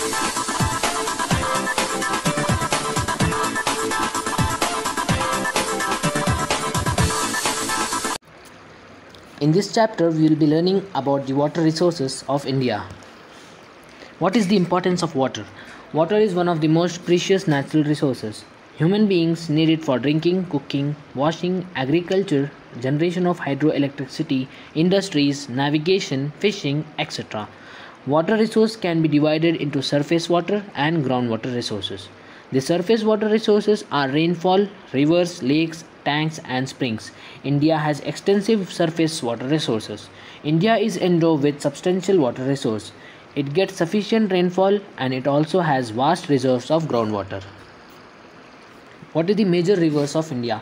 In this chapter, we will be learning about the water resources of India. What is the importance of water? Water is one of the most precious natural resources. Human beings need it for drinking, cooking, washing, agriculture, generation of hydroelectricity, industries, navigation, fishing, etc. Water resource can be divided into surface water and groundwater resources. The surface water resources are rainfall, rivers, lakes, tanks and springs. India has extensive surface water resources. India is endowed with substantial water resource. It gets sufficient rainfall and it also has vast reserves of groundwater. What are the major rivers of India?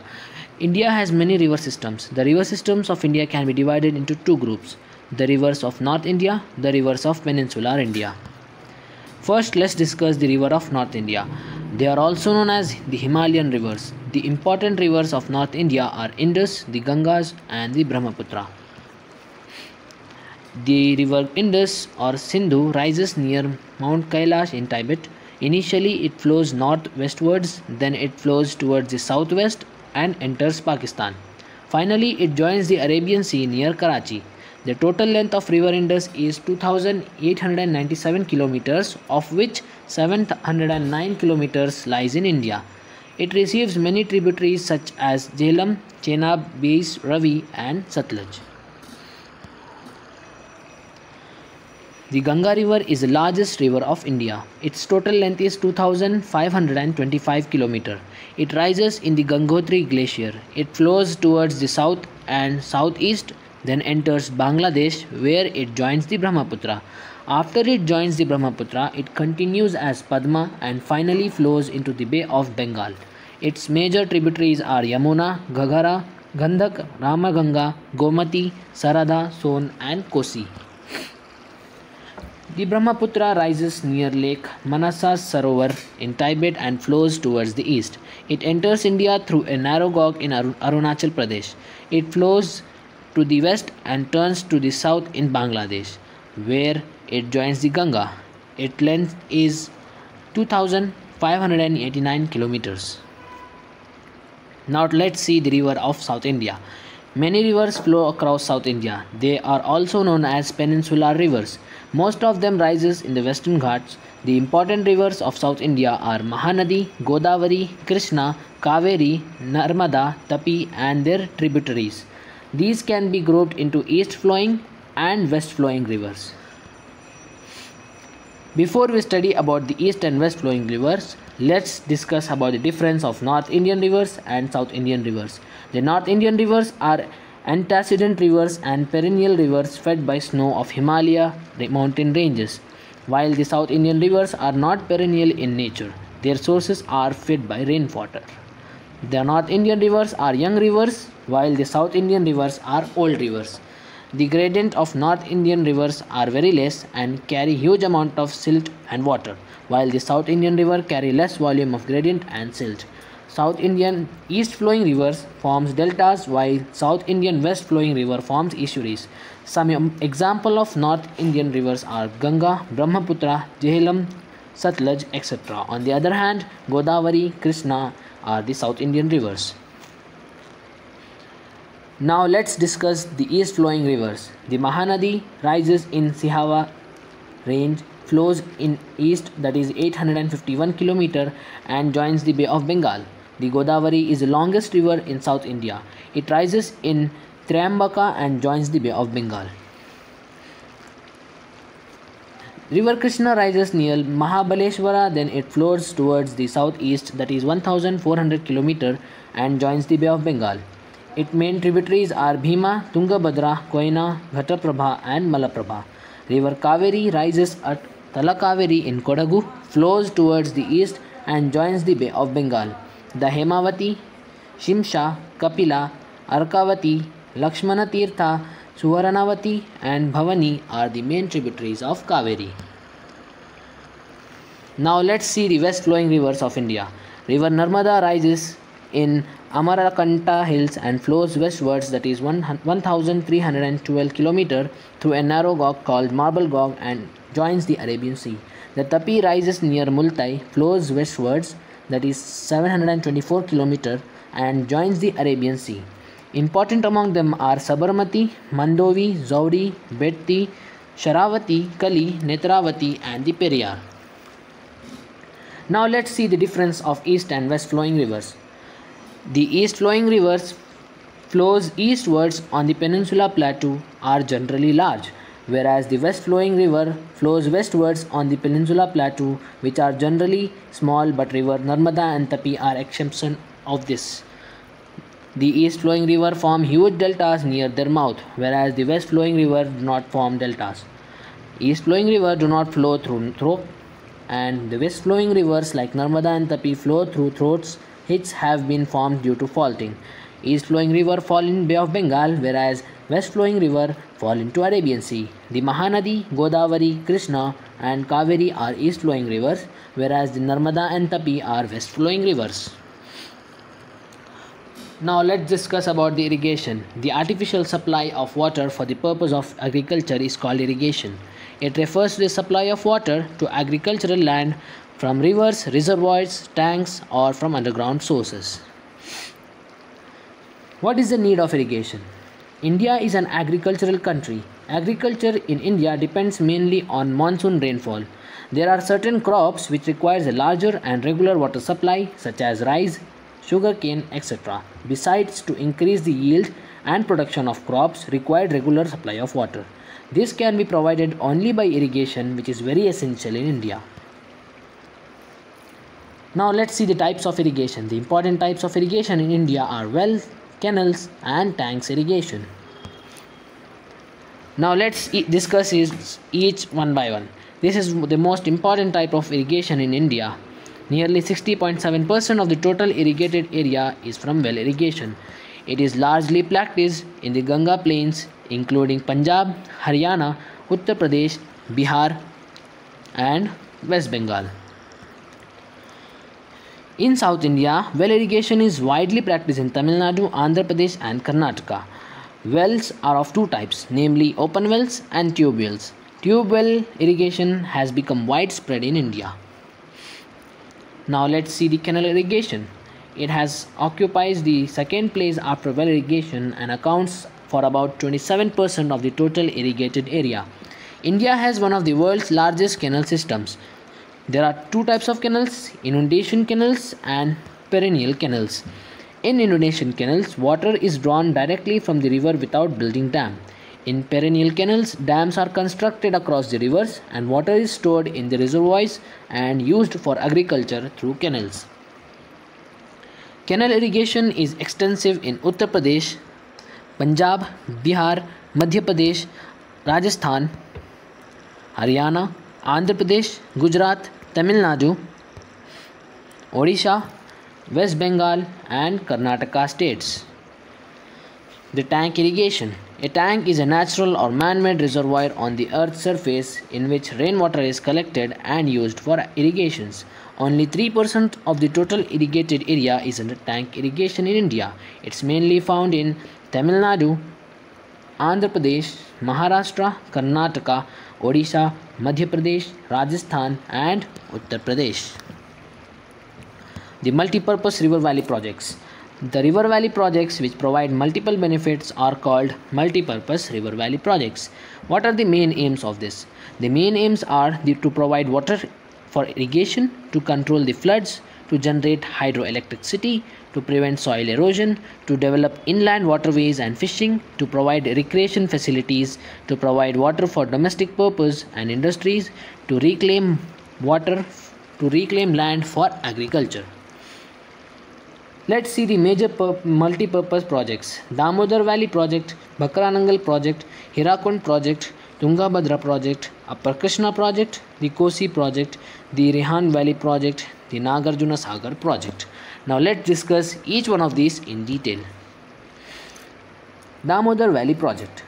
India has many river systems. The river systems of India can be divided into two groups: the rivers of North India, the rivers of Peninsular India. First, let's discuss the river of North India. They are also known as the Himalayan rivers. The important rivers of North India are Indus, the Gangas and the Brahmaputra. The river Indus or Sindhu rises near Mount Kailash in Tibet. Initially it flows north-westwards, then it flows towards the southwest and enters Pakistan. Finally it joins the Arabian Sea near Karachi. The total length of river Indus is 2897 kilometers, of which 709 kilometers lies in India. It receives many tributaries such as Jhelum, Chenab, Beas, Ravi and Satluj. The Ganga river is the largest river of India. Its total length is 2525 km. It rises in the Gangotri glacier. It flows towards the south and southeast, then enters Bangladesh where it joins the Brahmaputra. After it joins the Brahmaputra, it continues as Padma and finally flows into the Bay of Bengal. Its major tributaries are Yamuna, Ghaghara, Gandhak, Ramaganga, Gomati, Sarada, Son and Kosi. The Brahmaputra rises near Lake Manassas Sarovar in Tibet and flows towards the east. It enters India through a narrow gog in Arunachal Pradesh. It flows to the west and turns to the south in Bangladesh, where it joins the Ganga. Its length is 2589 kilometers. Now let's see the river of South India. Many rivers flow across South India. They are also known as peninsular rivers. Most of them rises in the Western Ghats. The important rivers of South India are Mahanadi, Godavari, Krishna, Kaveri, Narmada, Tapi and their tributaries. These can be grouped into east flowing and west flowing rivers. Before we study about the east and west flowing rivers, let's discuss about the difference of North Indian rivers and South Indian rivers. The North Indian rivers are antecedent rivers and perennial rivers fed by snow of Himalaya mountain ranges, while the South Indian rivers are not perennial in nature. Their sources are fed by rainwater. The North Indian rivers are young rivers, while the South Indian rivers are old rivers. The gradient of North Indian rivers are very less and carry huge amount of silt and water, while the South Indian river carry less volume of gradient and silt. South Indian east flowing rivers forms deltas, while South Indian west flowing river forms estuaries. Some example of North Indian rivers are Ganga, Brahmaputra, Jhelum, Satluj, etc. On the other hand, Godavari, Krishna are the South Indian rivers. Now let's discuss the east flowing rivers. The Mahanadi rises in Sihava range, flows in east, that is 851 km, and joins the Bay of Bengal. The Godavari is the longest river in South India. It rises in Triambaka and joins the Bay of Bengal. River Krishna rises near Mahabaleshwara, then it flows towards the southeast, that is 1400 km, and joins the Bay of Bengal. Its main tributaries are Bhima, Tungabhadra, Koyna, Ghataprabha and Malaprabha. River Kaveri rises at Talakaveri in Kodagu, flows towards the east and joins the Bay of Bengal. The Hemavati, Shimsha, Kapila, Arkavati, Lakshmana Tirtha, Suvaranavati and Bhavani are the main tributaries of Kaveri. Now let's see the west flowing rivers of India. River Narmada rises in Amarakanta hills and flows westwards, that is 1312 km, through a narrow gog called Marble Gog, and joins the Arabian Sea. The Tapi rises near Multai, flows westwards, that is 724 km, and joins the Arabian Sea. Important among them are Sabarmati, Mandovi, Zauri, Betty, Sharavati, Kali, Netravati, and the Periyar. Now let's see the difference of east and west flowing rivers. The east flowing rivers flows eastwards on the peninsula plateau are generally large, whereas the west flowing river flows westwards on the peninsula plateau, which are generally small, but river Narmada and Tapi are exception of this. The east flowing river form huge deltas near their mouth, whereas the west flowing river do not form deltas. East flowing river do not flow through and the west flowing rivers like Narmada and Tapi flow through throats which have been formed due to faulting. East flowing river fall in Bay of Bengal, whereas west flowing river fall into Arabian Sea. The Mahanadi, Godavari, Krishna and Kaveri are east flowing rivers, whereas the Narmada and Tapi are west flowing rivers. Now let's discuss about the irrigation. The artificial supply of water for the purpose of agriculture is called irrigation. It refers to the supply of water to agricultural land from rivers, reservoirs, tanks, or from underground sources. What is the need of irrigation? India is an agricultural country. Agriculture in India depends mainly on monsoon rainfall. There are certain crops which requires a larger and regular water supply, such as rice, sugarcane, etc. Besides, to increase the yield and production of crops required regular supply of water. This can be provided only by irrigation, which is very essential in India. Now let's see the types of irrigation. The important types of irrigation in India are wells, canals and tanks irrigation. Now let's discuss each one by one. This is the most important type of irrigation in India. Nearly 60.7% of the total irrigated area is from well irrigation. It is largely practiced in the Ganga plains, including Punjab, Haryana, Uttar Pradesh, Bihar, and West Bengal. In South India, well irrigation is widely practiced in Tamil Nadu, Andhra Pradesh, and Karnataka. Wells are of two types, namely open wells and tube wells. Tube well irrigation has become widespread in India. Now let's see the canal irrigation. It has occupies the second place after well irrigation and accounts for about 27% of the total irrigated area. India has one of the world's largest canal systems. There are two types of canals, inundation canals and perennial canals. In inundation canals, water is drawn directly from the river without building dam. In perennial canals, dams are constructed across the rivers and water is stored in the reservoirs and used for agriculture through canals. Canal irrigation is extensive in Uttar Pradesh, Punjab, Bihar, Madhya Pradesh, Rajasthan, Haryana, Andhra Pradesh, Gujarat, Tamil Nadu, Odisha, West Bengal and Karnataka states. The tank irrigation. A tank is a natural or man-made reservoir on the earth's surface in which rainwater is collected and used for irrigations. Only 3% of the total irrigated area is under tank irrigation in India. It's mainly found in Tamil Nadu, Andhra Pradesh, Maharashtra, Karnataka, Odisha, Madhya Pradesh, Rajasthan and Uttar Pradesh. The multi-purpose river valley projects. The river valley projects which provide multiple benefits are called multi-purpose river valley projects. What are the main aims of this? The main aims are to provide water for irrigation, to control the floods, to generate hydroelectricity, to prevent soil erosion, to develop inland waterways and fishing, to provide recreation facilities, to provide water for domestic purpose and industries, to reclaim water, to reclaim land for agriculture. Let's see the major multi-purpose projects. Damodar Valley Project, Bhakranangal Project, Hirakund Project, Tungabhadra Project, Upper Krishna Project, the Kosi Project, the Rihan Valley Project, the Nagarjuna Sagar Project. Now let's discuss each one of these in detail. Damodar Valley Project.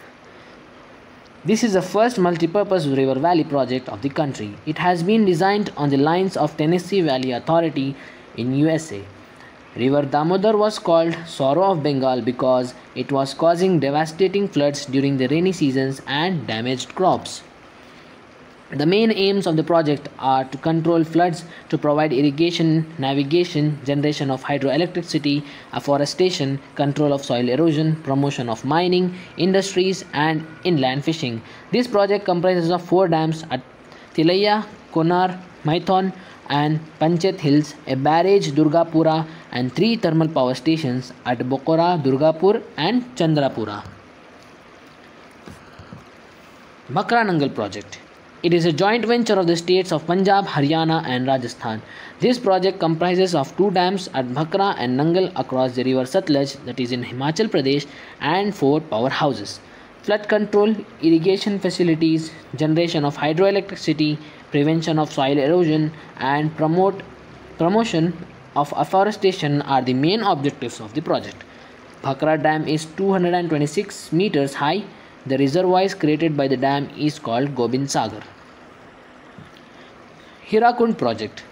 This is the first multi-purpose river valley project of the country. It has been designed on the lines of Tennessee Valley Authority in USA. River Damodar was called Sorrow of Bengal because it was causing devastating floods during the rainy seasons and damaged crops. The main aims of the project are to control floods, to provide irrigation, navigation, generation of hydroelectricity, afforestation, control of soil erosion, promotion of mining, industries, and inland fishing. This project comprises of 4 dams at Tilaiya, Konar, Maithon, and Panchet Hills, a barrage Durgapura, and 3 thermal power stations at Bokora, Durgapur, and Chandrapura. Bhakra Nangal project. It is a joint venture of the states of Punjab, Haryana, and Rajasthan. This project comprises of 2 dams at Bhakra and Nangal across the river Satluj, that is in Himachal Pradesh, and 4 powerhouses. Flood control, irrigation facilities, generation of hydroelectricity, prevention of soil erosion, and promotion of afforestation are the main objectives of the project. Bhakra Dam is 226 meters high. The reservoirs created by the dam is called Gobind Sagar. Hirakund project.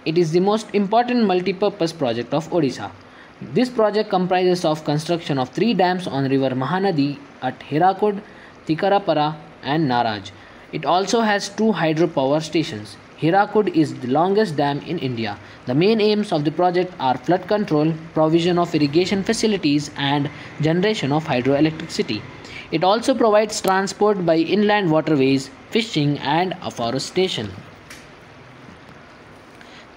It is the most important multi-purpose project of Odisha. This project comprises of construction of 3 dams on river Mahanadi at Hirakud, Tikarapara, and Naraj. It also has 2 hydropower stations. Hirakud is the longest dam in India. The main aims of the project are flood control, provision of irrigation facilities, and generation of hydroelectricity. It also provides transport by inland waterways, fishing, and afforestation.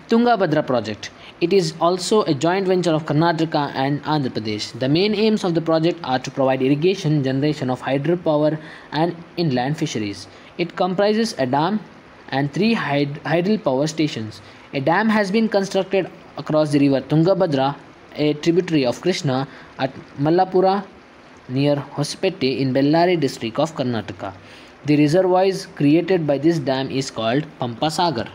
Tungabhadra project. It is also a joint venture of Karnataka and Andhra Pradesh. The main aims of the project are to provide irrigation, generation of hydropower, and inland fisheries. It comprises a dam and 3 hydel power stations. A dam has been constructed across the river Tungabhadra, a tributary of Krishna, at Mallapura near Hospete in Bellary district of Karnataka. The reservoirs created by this dam is called Pampa Sagar.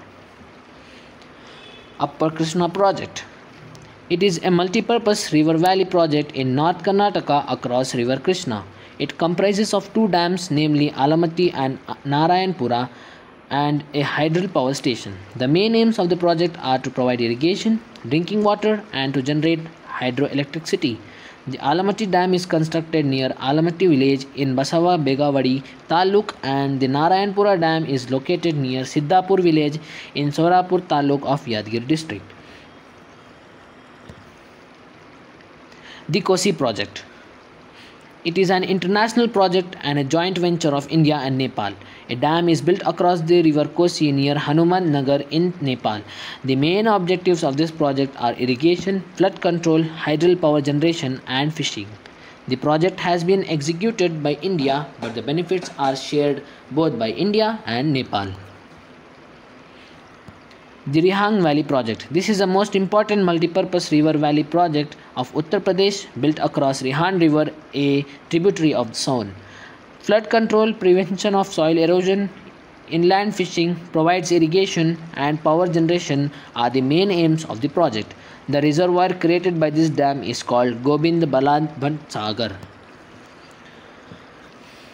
Upper Krishna project. It is a multi-purpose river valley project in North Karnataka across river Krishna. It comprises of 2 dams, namely Alamatti and Narayanpura, and a hydel power station. The main aims of the project are to provide irrigation, drinking water, and to generate hydroelectricity. The Alamatti Dam is constructed near Alamatti village in Basava Begawadi Taluk, and the Narayanpura Dam is located near Siddhapur village in Sorapur Taluk of Yadgir district. The Kosi project. It is an international project and a joint venture of India and Nepal. A dam is built across the river Kosi near Hanuman Nagar in Nepal. The main objectives of this project are irrigation, flood control, hydel power generation, and fishing. The project has been executed by India, but the benefits are shared both by India and Nepal. The Rihang Valley project. This is the most important multi-purpose river valley project of Uttar Pradesh, built across Rihan River, a tributary of the Son. Flood control, prevention of soil erosion, inland fishing, provides irrigation, and power generation are the main aims of the project. The reservoir created by this dam is called Gobind Balabh Sagar.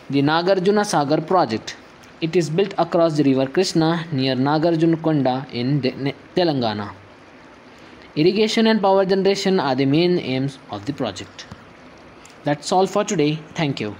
The Nagarjuna Sagar project. It is built across the river Krishna near Nagarjunakonda in Telangana. Irrigation and power generation are the main aims of the project. That's all for today. Thank you.